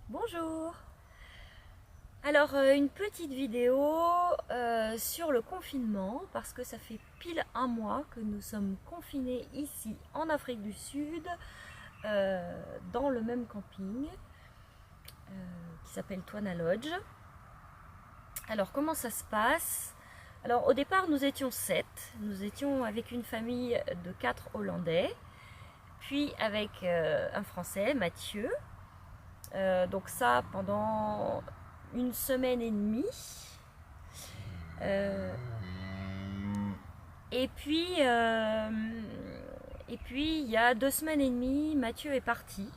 Bonjour. Alors une petite vidéo sur le confinement parce que ça fait pile un mois que nous sommes confinés ici en Afrique du Sud dans le même camping qui s'appelle Twana Lodge. Alors comment ça se passe? Alors au départ nous étions 7, nous étions avec une famille de 4 Hollandais, puis avec un Français, Mathieu. Donc ça pendant une semaine et demie. Et puis il y a 2 semaines et demie, Mathieu est parti.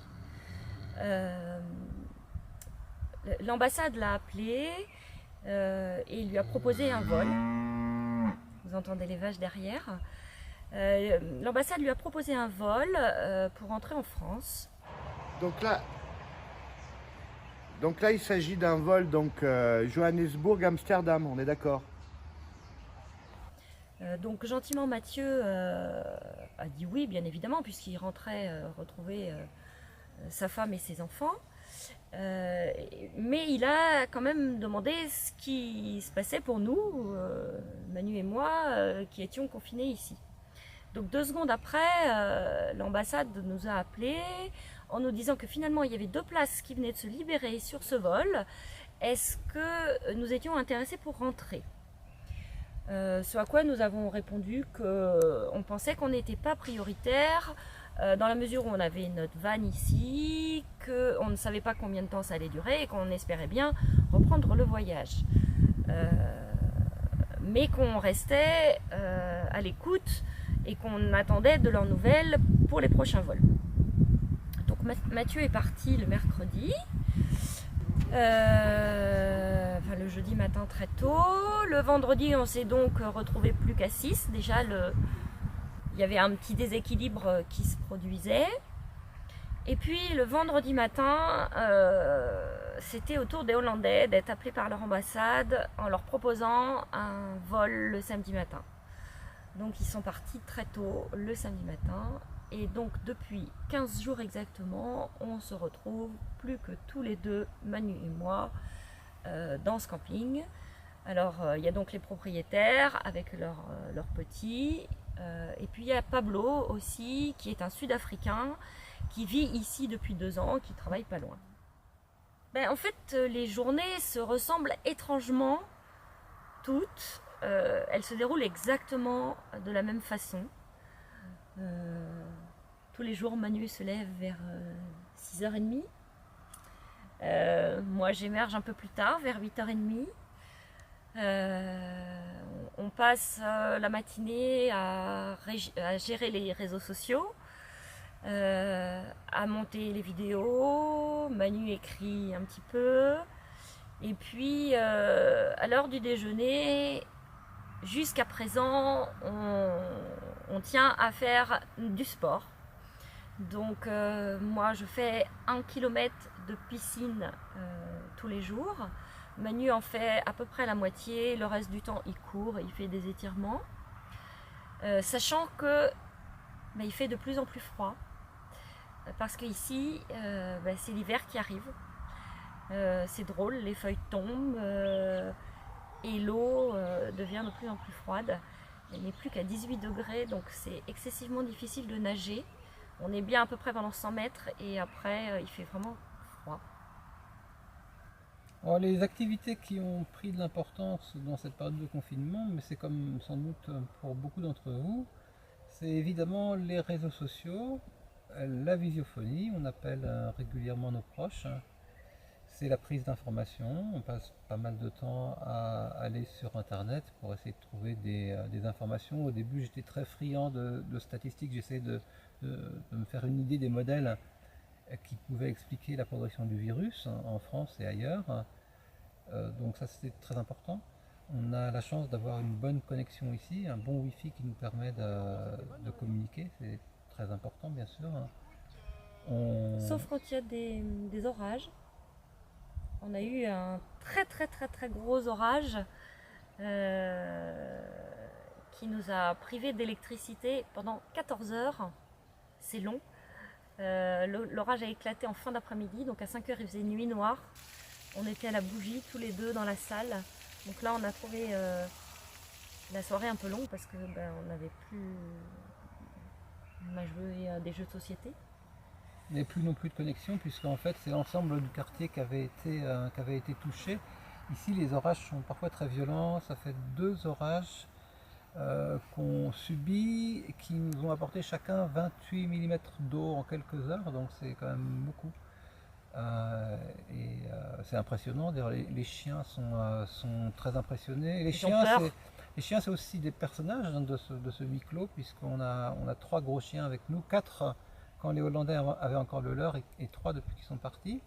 L'ambassade l'a appelé et il lui a proposé un vol. Vous entendez les vaches derrière. L'ambassade lui a proposé un vol pour rentrer en France. Donc là, il s'agit d'un vol Johannesburg-Amsterdam, on est d'accord? Donc gentiment Mathieu a dit oui, bien évidemment, puisqu'il rentrait retrouver sa femme et ses enfants. Mais il a quand même demandé ce qui se passait pour nous, Manu et moi, qui étions confinés ici. Donc 2 secondes après, l'ambassade nous a appelés en nous disant que finalement il y avait 2 places qui venaient de se libérer sur ce vol. Est-ce que nous étions intéressés pour rentrer? Ce à quoi nous avons répondu qu'on pensait qu'on n'était pas prioritaire dans la mesure où on avait notre van ici, qu'on ne savait pas combien de temps ça allait durer et qu'on espérait bien reprendre le voyage. Mais qu'on restait à l'écoute et qu'on attendait de leurs nouvelles pour les prochains vols. Donc Mathieu est parti le mercredi, le jeudi matin très tôt. Le vendredi on s'est donc retrouvé plus qu'à 6. Déjà il y avait un petit déséquilibre qui se produisait. Et puis le vendredi matin, c'était au tour des Hollandais d'être appelés par leur ambassade en leur proposant un vol le samedi matin. Donc ils sont partis très tôt le samedi matin et donc depuis 15 jours exactement, on se retrouve plus que tous les deux, Manu et moi, dans ce camping. Alors il y a donc les propriétaires avec leurs petits, et puis il y a Pablo aussi qui est un Sud-Africain qui vit ici depuis 2 ans, qui travaille pas loin. En fait les journées se ressemblent étrangement toutes. Elle se déroule exactement de la même façon. Tous les jours, Manu se lève vers 6h30. Moi, j'émerge un peu plus tard, vers 8h30. On passe la matinée à gérer les réseaux sociaux, à monter les vidéos. Manu écrit un petit peu. Et puis, à l'heure du déjeuner, jusqu'à présent, on tient à faire du sport. Donc moi je fais 1 km de piscine tous les jours. Manu en fait à peu près la moitié, le reste du temps il court, il fait des étirements. Sachant que il fait de plus en plus froid. Parce qu'ici c'est l'hiver qui arrive. C'est drôle, les feuilles tombent. Et l'eau devient de plus en plus froide. Elle n'est plus qu'à 18 degrés, donc c'est excessivement difficile de nager. On est bien à peu près pendant 100 mètres et après il fait vraiment froid. Alors, les activités qui ont pris de l'importance dans cette période de confinement, mais c'est comme sans doute pour beaucoup d'entre vous, c'est évidemment les réseaux sociaux, la visiophonie, on appelle régulièrement nos proches. C'est la prise d'informations, on passe pas mal de temps à aller sur internet pour essayer de trouver des informations. Au début j'étais très friand de statistiques, j'essayais de me faire une idée des modèles qui pouvaient expliquer la progression du virus en France et ailleurs. Donc ça c'était très important. On a la chance d'avoir une bonne connexion ici, un bon wifi qui nous permet de communiquer, c'est très important bien sûr. Sauf quand il y a des orages. On a eu un très gros orage qui nous a privés d'électricité pendant 14 heures. C'est long. L'orage a éclaté en fin d'après-midi, donc à 5 heures il faisait nuit noire. On était à la bougie tous les deux dans la salle. Donc là on a trouvé la soirée un peu longue parce que on n'avait plus. On a joué à des jeux de société. Il n'y avait plus non plus de connexion puisqu'en fait c'est l'ensemble du quartier qui avait été touché. Ici les orages sont parfois très violents, ça fait 2 orages qu'on subit qui nous ont apporté chacun 28 mm d'eau en quelques heures, donc c'est quand même beaucoup. C'est impressionnant, d'ailleurs les chiens sont très impressionnés. Les chiens c'est aussi des personnages de ce huis clos puisqu'on a 3 gros chiens avec nous, 4 quand les Hollandais avaient encore le leur et 3 depuis qu'ils sont partis,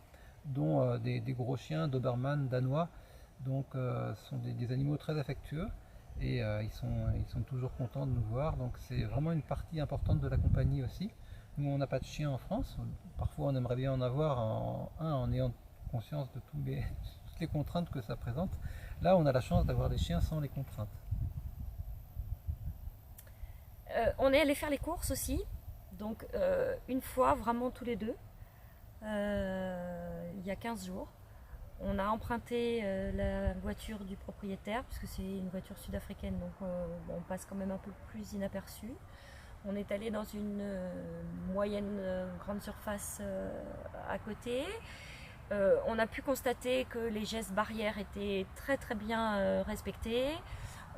dont des gros chiens Doberman danois, donc ce sont des animaux très affectueux et ils sont toujours contents de nous voir, donc c'est vraiment une partie importante de la compagnie aussi. Nous on n'a pas de chien en France, parfois on aimerait bien en avoir en ayant conscience de toutes les contraintes que ça présente. Là on a la chance d'avoir des chiens sans les contraintes. On est allé faire les courses aussi. Donc une fois, vraiment tous les deux, il y a 15 jours, on a emprunté la voiture du propriétaire, puisque c'est une voiture sud-africaine, donc on passe quand même un peu plus inaperçu. On est allé dans une moyenne grande surface à côté. On a pu constater que les gestes barrières étaient très bien respectés.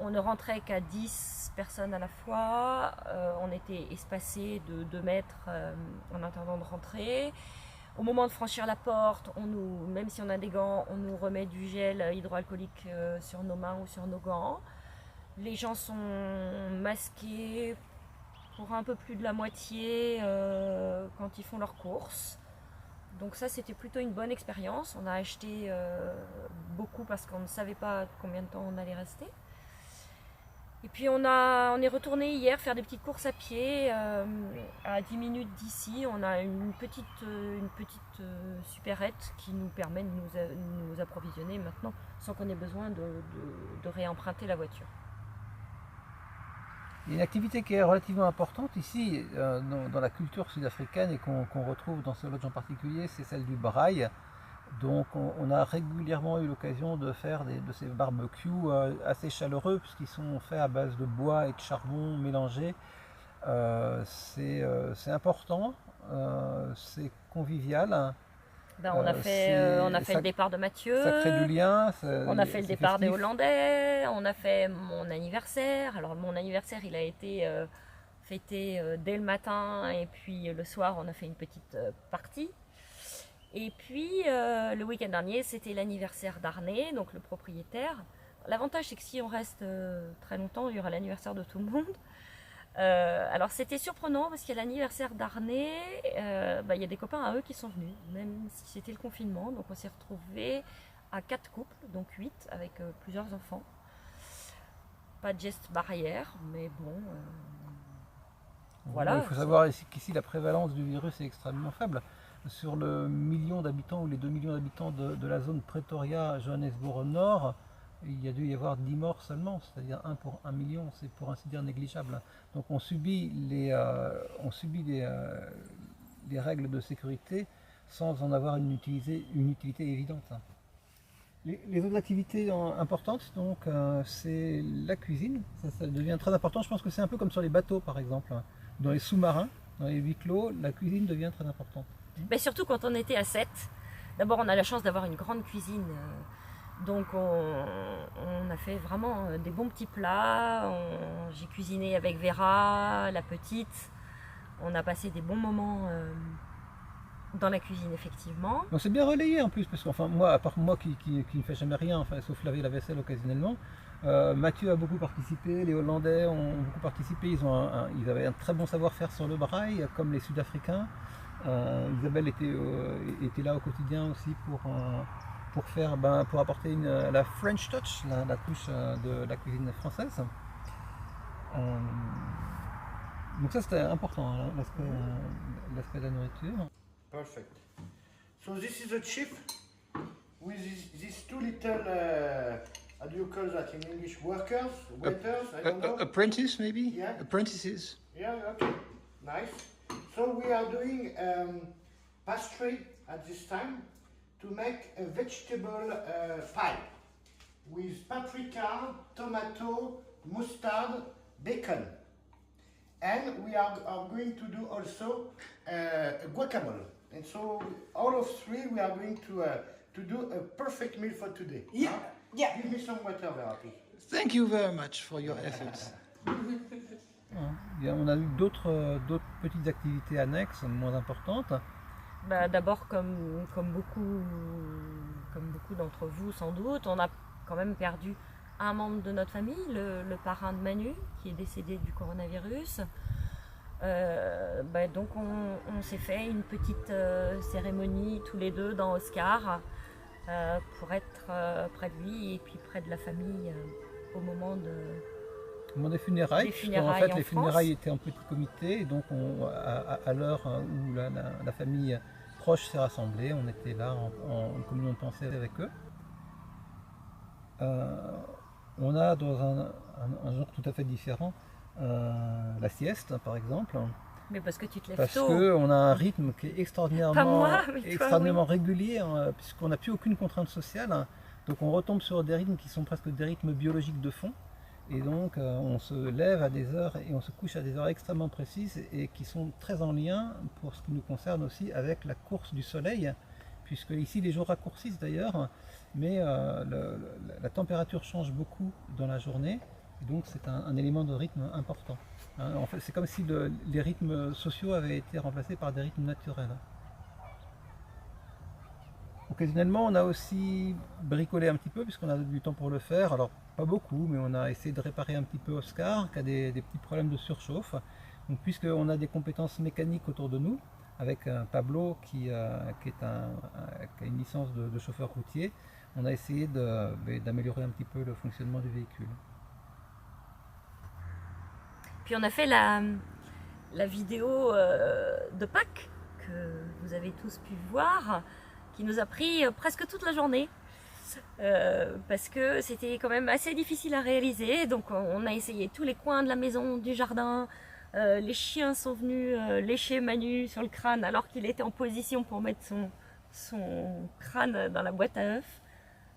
On ne rentrait qu'à 10 personnes à la fois, on était espacés de 2 mètres en attendant de rentrer. Au moment de franchir la porte, même si on a des gants, on nous remet du gel hydroalcoolique sur nos mains ou sur nos gants. Les gens sont masqués pour un peu plus de la moitié quand ils font leurs courses. Donc ça c'était plutôt une bonne expérience. On a acheté beaucoup parce qu'on ne savait pas combien de temps on allait rester. Et puis on est retourné hier faire des petites courses à pied à 10 minutes d'ici. On a une petite supérette qui nous permet de nous approvisionner maintenant sans qu'on ait besoin de réemprunter la voiture. Il y a une activité qui est relativement importante ici dans la culture sud-africaine et qu'on retrouve dans ce lodge en particulier, c'est celle du braai. Donc on a régulièrement eu l'occasion de faire de ces barbecues assez chaleureux puisqu'ils sont faits à base de bois et de charbon mélangés. C'est important, c'est convivial. On a fait le départ de Mathieu, ça crée du lien, on a fait le départ des Hollandais, on a fait mon anniversaire. Alors mon anniversaire il a été fêté dès le matin et puis le soir on a fait une petite partie. Et puis le week-end dernier c'était l'anniversaire d'Arné, donc le propriétaire. L'avantage c'est que si on reste très longtemps il y aura l'anniversaire de tout le monde. Alors c'était surprenant parce qu'il y a l'anniversaire d'Arné, il y a des copains à eux qui sont venus, même si c'était le confinement, donc on s'est retrouvés à 4 couples, donc 8 avec plusieurs enfants. Pas de geste barrière, mais bon, voilà. Il faut savoir qu'ici la prévalence du virus est extrêmement faible. Sur le million d'habitants ou les 2 millions d'habitants de la zone Pretoria, Johannesburg Nord, il y a dû y avoir 10 morts seulement, c'est-à-dire 1 pour 1 million, c'est pour ainsi dire négligeable. Donc on subit les règles de sécurité sans en avoir une utilité évidente. Les autres activités importantes, donc, c'est la cuisine, ça devient très important. Je pense que c'est un peu comme sur les bateaux par exemple, dans les sous-marins, dans les huis clos, la cuisine devient très importante. Mais surtout quand on était à 7, d'abord on a la chance d'avoir une grande cuisine. Donc on a fait vraiment des bons petits plats, j'ai cuisiné avec Vera, la petite, on a passé des bons moments dans la cuisine effectivement. Donc c'est bien relayé en plus, parce que moi, à part moi qui ne fais jamais rien, sauf laver la vaisselle occasionnellement, Mathieu a beaucoup participé, les Hollandais ont beaucoup participé, ils avaient un très bon savoir-faire sur le braai, comme les Sud-Africains. Isabelle était là au quotidien aussi pour apporter la French touch, la touche de la cuisine française. Donc ça c'était important, hein, l'aspect de la nourriture. Perfect. So this is a chip with these two little, how do you call that in English? Workers, waiters, I don't know. Apprentice maybe? Yeah. Apprentices. Yeah, okay, nice. So we are doing pastry at this time to make a vegetable pie with paprika, tomato, mustard, bacon. And we are going to do also guacamole. And so all of three we are going to do a perfect meal for today. Yeah, Huh? yeah. Give me some water, Vera, please. Thank you very much for your efforts. On a eu d'autres petites activités annexes, moins importantes. Bah, d'abord, comme beaucoup d'entre vous sans doute, on a quand même perdu un membre de notre famille, le parrain de Manu, qui est décédé du coronavirus. Donc on s'est fait une petite cérémonie tous les deux dans Oscar pour être près de lui et puis près de la famille au moment des funérailles. des En funérailles fait, en les France. funérailles étaient en petit comité, et donc à l'heure où la famille proche s'est rassemblée, on était là en communion de pensée avec eux. On a dans un genre tout à fait différent la sieste, par exemple, Mais parce que tu te lèves parce tôt. qu'on a un rythme qui est Pas moi, mais toi, extraordinairement régulier, hein, puisqu'on n'a plus aucune contrainte sociale. Hein. Donc on retombe sur des rythmes qui sont presque des rythmes biologiques de fond. Et donc on se lève à des heures et on se couche à des heures extrêmement précises et qui sont très en lien, pour ce qui nous concerne aussi, avec la course du soleil, puisque ici les jours raccourcissent d'ailleurs, mais la température change beaucoup dans la journée, et donc c'est un élément de rythme important. Hein, en fait, c'est comme si les rythmes sociaux avaient été remplacés par des rythmes naturels. Occasionnellement, on a aussi bricolé un petit peu, puisqu'on a du temps pour le faire. Alors, pas beaucoup, mais on a essayé de réparer un petit peu Oscar, qui a des petits problèmes de surchauffe. Donc, puisqu'on a des compétences mécaniques autour de nous, avec Pablo qui a une licence de chauffeur routier, on a essayé d'améliorer un petit peu le fonctionnement du véhicule. Puis on a fait la vidéo de Pâques que vous avez tous pu voir, qui nous a pris presque toute la journée parce que c'était quand même assez difficile à réaliser. Donc on a essayé tous les coins de la maison, du jardin. Les chiens sont venus lécher Manu sur le crâne alors qu'il était en position pour mettre son crâne dans la boîte à œufs.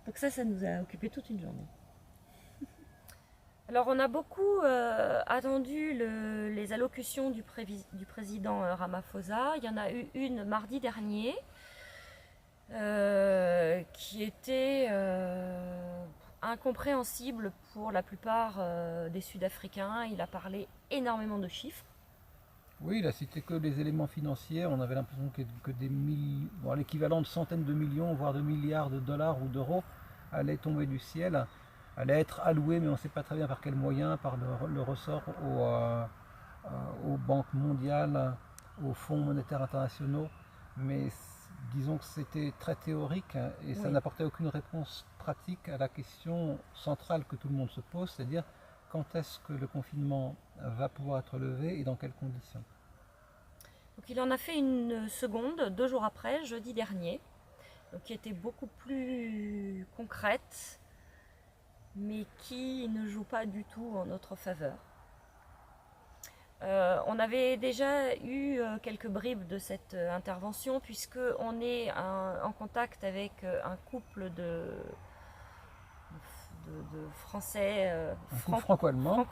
Donc ça nous a occupé toute une journée. Alors on a beaucoup attendu les allocutions du président Ramaphosa. Il y en a eu une mardi dernier qui était incompréhensible pour la plupart des Sud-Africains. Il a parlé énormément de chiffres. Oui, il a cité que les éléments financiers. On avait l'impression que l'équivalent de centaines de millions, voire de milliards de dollars ou d'euros allait tomber du ciel, allait être alloué, mais on ne sait pas très bien par quels moyens, par le ressort aux banques mondiales, aux fonds monétaires internationaux. Mais disons que c'était très théorique et ça n'apportait aucune réponse pratique à la question centrale que tout le monde se pose, c'est-à-dire quand est-ce que le confinement va pouvoir être levé et dans quelles conditions. Donc il en a fait une seconde, 2 jours après, jeudi dernier, donc qui était beaucoup plus concrète, mais qui ne joue pas du tout en notre faveur. On avait déjà eu quelques bribes de cette intervention, puisqu'on est en contact avec un couple de Français franco-allemands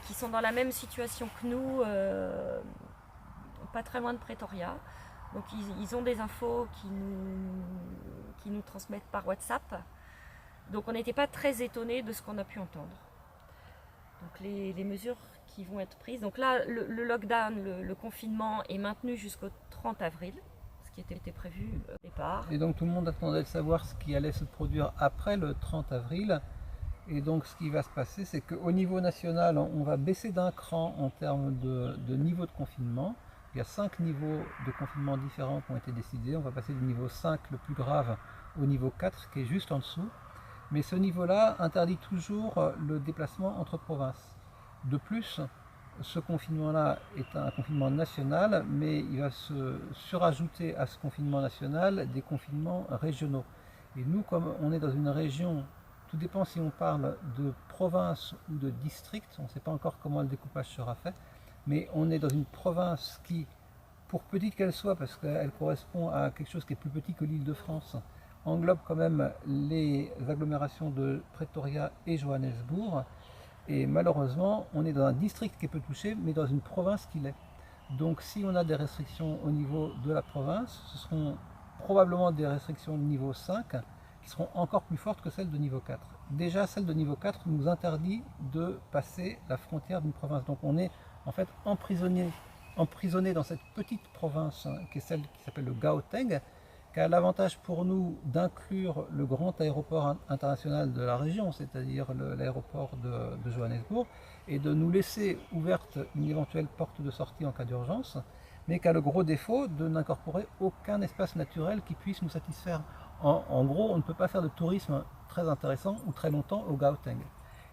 qui sont dans la même situation que nous, pas très loin de Pretoria. Donc ils ont des infos qui nous transmettent par WhatsApp. Donc on n'était pas très étonnés de ce qu'on a pu entendre. Donc les mesures qui vont être prises. Donc là, le lockdown, le confinement est maintenu jusqu'au 30 avril, ce qui était prévu au départ. Et donc tout le monde attendait de savoir ce qui allait se produire après le 30 avril. Et donc ce qui va se passer, c'est qu'au niveau national, on va baisser d'un cran en termes de niveau de confinement. Il y a 5 niveaux de confinement différents qui ont été décidés. On va passer du niveau 5, le plus grave, au niveau 4, qui est juste en dessous. Mais ce niveau-là interdit toujours le déplacement entre provinces. De plus, ce confinement-là est un confinement national, mais il va se surajouter à ce confinement national des confinements régionaux. Et nous, comme on est dans une région, tout dépend si on parle de province ou de district, on ne sait pas encore comment le découpage sera fait, mais on est dans une province qui, pour petite qu'elle soit, parce qu'elle correspond à quelque chose qui est plus petit que l'Île-de-France, englobe quand même les agglomérations de Pretoria et Johannesburg. Et malheureusement, on est dans un district qui est peu touché, mais dans une province qui l'est. Donc si on a des restrictions au niveau de la province, ce seront probablement des restrictions de niveau 5 qui seront encore plus fortes que celles de niveau 4. Déjà, celle de niveau 4 nous interdit de passer la frontière d'une province. Donc on est en fait emprisonné dans cette petite province qui est celle qui s'appelle le Gauteng, qui a l'avantage pour nous d'inclure le grand aéroport international de la région, c'est-à-dire l'aéroport de Johannesburg, et de nous laisser ouverte une éventuelle porte de sortie en cas d'urgence, mais qui a le gros défaut de n'incorporer aucun espace naturel qui puisse nous satisfaire. En gros, on ne peut pas faire de tourisme très intéressant ou très longtemps au Gauteng.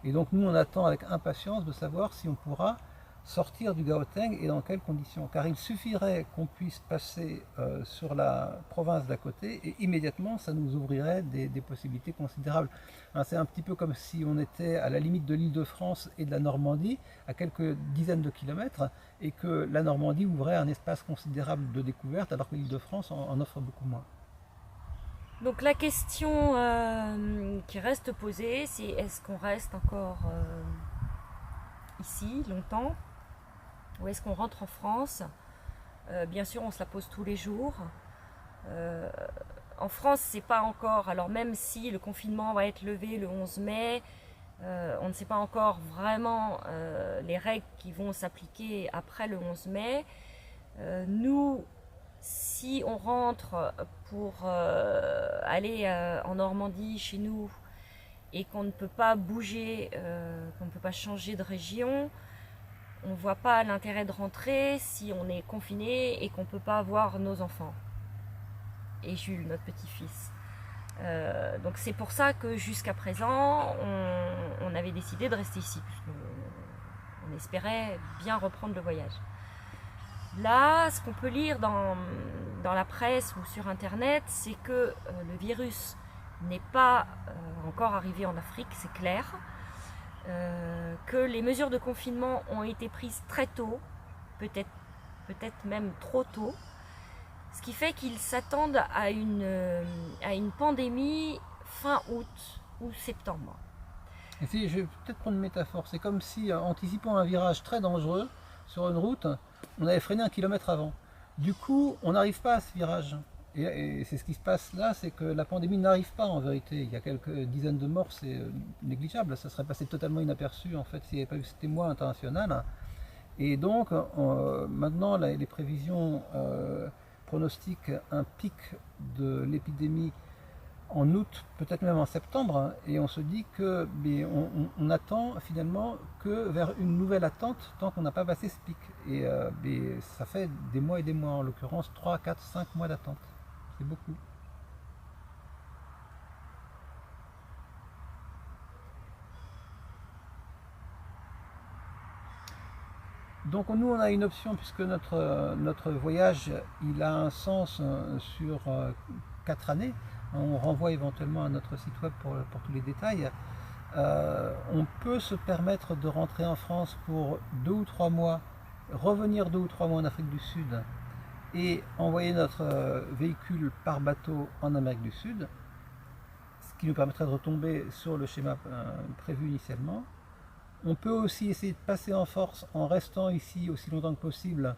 Et donc nous, on attend avec impatience de savoir si on pourra sortir du Gauteng et dans quelles conditions. Car il suffirait qu'on puisse passer sur la province d'à côté et immédiatement ça nous ouvrirait des possibilités considérables. Hein, c'est un petit peu comme si on était à la limite de l'Île-de-France et de la Normandie, à quelques dizaines de kilomètres, et que la Normandie ouvrait un espace considérable de découverte alors que l'Île-de-France en offre beaucoup moins. Donc la question qui reste posée, c'est est-ce qu'on reste encore ici longtemps ou est-ce qu'on rentre en France? Bien sûr, on se la pose tous les jours. En France, c'est pas encore, alors même si le confinement va être levé le 11 mai, on ne sait pas encore vraiment les règles qui vont s'appliquer après le 11 mai. Nous, si on rentre pour aller en Normandie chez nous et qu'on ne peut pas bouger, qu'on ne peut pas changer de région, on ne voit pas l'intérêt de rentrer si on est confiné et qu'on ne peut pas voir nos enfants. Et Jules, notre petit-fils. Donc c'est pour ça que jusqu'à présent, on avait décidé de rester ici, puisqu'on espérait bien reprendre le voyage. Là, ce qu'on peut lire dans la presse ou sur Internet, c'est que le virus n'est pas encore arrivé en Afrique, c'est clair. Que les mesures de confinement ont été prises très tôt, peut-être même trop tôt, ce qui fait qu'ils s'attendent à une pandémie fin août ou septembre. Et si, je vais peut-être prendre une métaphore, c'est comme si, anticipant un virage très dangereux sur une route, on avait freiné 1 kilomètre avant. Du coup, on n'arrive pas à ce virage. Et c'est ce qui se passe là, c'est que la pandémie n'arrive pas en vérité. Il y a quelques dizaines de morts, c'est négligeable. Ça serait passé totalement inaperçu en fait s'il n'y avait pas eu ce témoin international. Et donc, maintenant, les prévisions pronostiquent un pic de l'épidémie en août, peut-être même en septembre, et on se dit que on attend finalement que vers une nouvelle attente tant qu'on n'a pas passé ce pic. Et ça fait des mois et des mois, en l'occurrence 3, 4, 5 mois d'attente. C'est beaucoup. Donc nous on a une option puisque notre voyage il a un sens sur 4 années. On renvoie éventuellement à notre site web pour tous les détails. On peut se permettre de rentrer en France pour 2 ou 3 mois, revenir 2 ou 3 mois en Afrique du Sud et envoyer notre véhicule par bateau en Amérique du Sud, ce qui nous permettrait de retomber sur le schéma prévu initialement. On peut aussi essayer de passer en force en restant ici aussi longtemps que possible,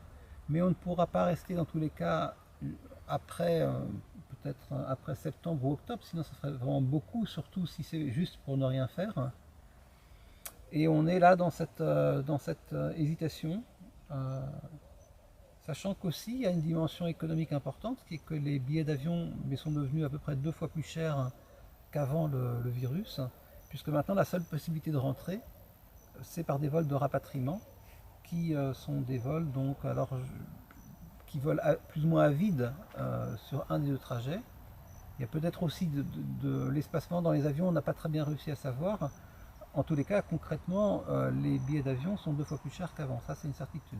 mais on ne pourra pas rester dans tous les cas après peut-être après septembre ou octobre, sinon ça ferait vraiment beaucoup, surtout si c'est juste pour ne rien faire. Et on est là dans cette hésitation, sachant qu'aussi il y a une dimension économique importante, qui est que les billets d'avion sont devenus à peu près 2 fois plus chers qu'avant le virus, puisque maintenant la seule possibilité de rentrer, c'est par des vols de rapatriement, qui sont des vols donc qui volent plus ou moins à vide sur un des 2 trajets. Il y a peut-être aussi de l'espacement dans les avions, on n'a pas très bien réussi à savoir. En tous les cas, concrètement, les billets d'avion sont 2 fois plus chers qu'avant, ça c'est une certitude.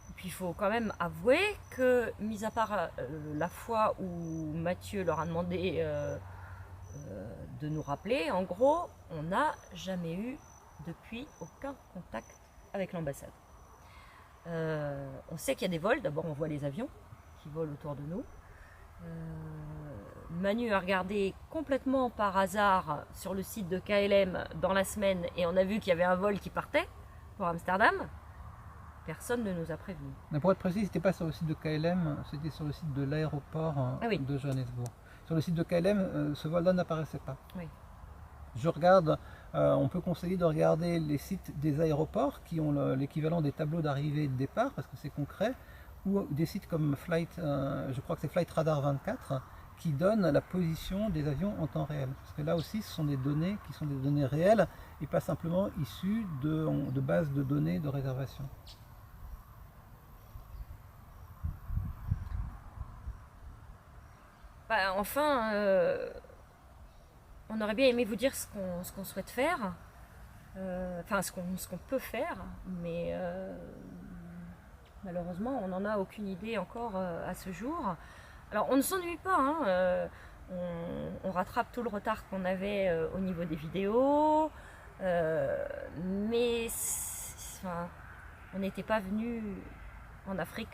Et puis il faut quand même avouer que, mis à part la fois où Mathieu leur a demandé de nous rappeler, en gros, on n'a jamais eu depuis aucun contact avec l'ambassade. On sait qu'il y a des vols, d'abord on voit les avions qui volent autour de nous. Manu a regardé complètement par hasard sur le site de KLM dans la semaine et on a vu qu'il y avait un vol qui partait pour Amsterdam. Personne ne nous a prévenus. Mais pour être précis, c'était pas sur le site de KLM, c'était sur le site de l'aéroport de Johannesburg. Sur le site de KLM, ce vol-là n'apparaissait pas. Oui. Je regarde, on peut conseiller de regarder les sites des aéroports qui ont l'équivalent des tableaux d'arrivée et de départ, parce que c'est concret, ou des sites comme Flight, je crois que c'est Flight Radar 24, qui donnent la position des avions en temps réel. Parce que là aussi, ce sont des données qui sont des données réelles et pas simplement issues de bases de données de réservation. Bah, enfin, on aurait bien aimé vous dire ce qu'on souhaite faire, enfin ce qu'on peut faire, mais malheureusement on n'en a aucune idée encore à ce jour. Alors on ne s'ennuie pas, hein, on rattrape tout le retard qu'on avait au niveau des vidéos, mais enfin, on n'était pas venu en Afrique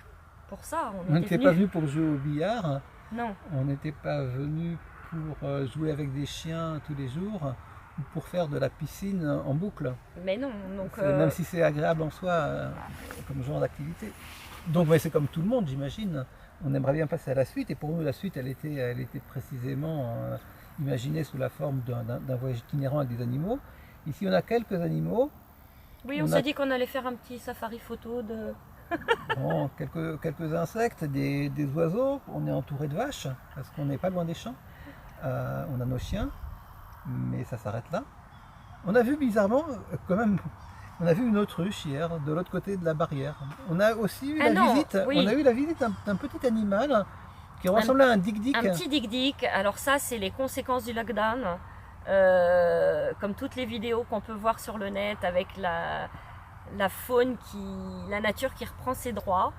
pour ça. On n'était pas venu pour jouer au billard. Non. On n'était pas venu pour jouer avec des chiens tous les jours ou pour faire de la piscine en boucle. Mais non, donc même si c'est agréable en soi comme genre d'activité. Donc c'est comme tout le monde, j'imagine. On aimerait bien passer à la suite et pour nous la suite elle était précisément imaginée sous la forme d'un voyage itinérant avec des animaux. Ici on a quelques animaux. Oui, on s'est dit qu'on allait faire un petit safari photo de... Bon, quelques insectes, des oiseaux, on est entouré de vaches, parce qu'on n'est pas loin des champs. On a nos chiens, mais ça s'arrête là. On a vu bizarrement, quand même, on a vu une autruche hier, de l'autre côté de la barrière. On a aussi eu on a eu la visite d'un petit animal qui ressemblait à un dik-dik. Un petit dik-dik, alors ça c'est les conséquences du lockdown, comme toutes les vidéos qu'on peut voir sur le net avec la faune, la nature qui reprend ses droits.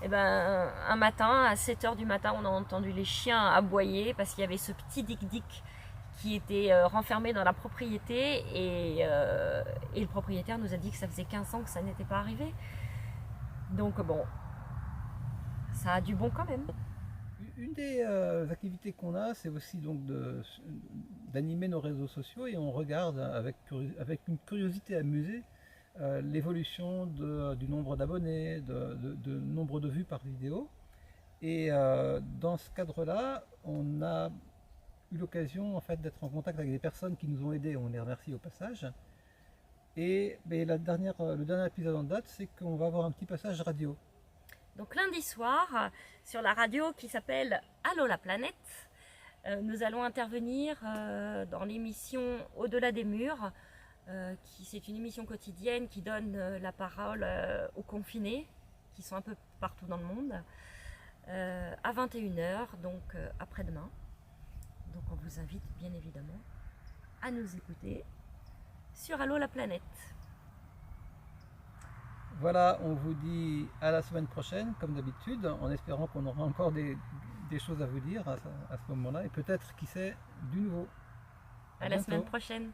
Et ben, un matin, à 7h du matin, on a entendu les chiens aboyer parce qu'il y avait ce petit dik-dik qui était renfermé dans la propriété et le propriétaire nous a dit que ça faisait 15 ans que ça n'était pas arrivé. Donc bon, ça a du bon quand même. Une des activités qu'on a, c'est aussi donc d'animer nos réseaux sociaux et on regarde avec une curiosité amusée l'évolution du nombre d'abonnés, de nombre de vues par vidéo. Et dans ce cadre-là, on a eu l'occasion en fait d'être en contact avec des personnes qui nous ont aidés, on les remercie au passage. Et le dernier épisode en date, c'est qu'on va avoir un petit passage radio. Donc lundi soir, sur la radio qui s'appelle Allô la planète, nous allons intervenir dans l'émission Au-delà des murs, c'est une émission quotidienne qui donne la parole aux confinés, qui sont un peu partout dans le monde, à 21h, donc après-demain. Donc on vous invite bien évidemment à nous écouter sur Allô la planète. Voilà, on vous dit à la semaine prochaine, comme d'habitude, en espérant qu'on aura encore des choses à vous dire à ce moment-là, et peut-être, qui sait, du nouveau. À la semaine prochaine.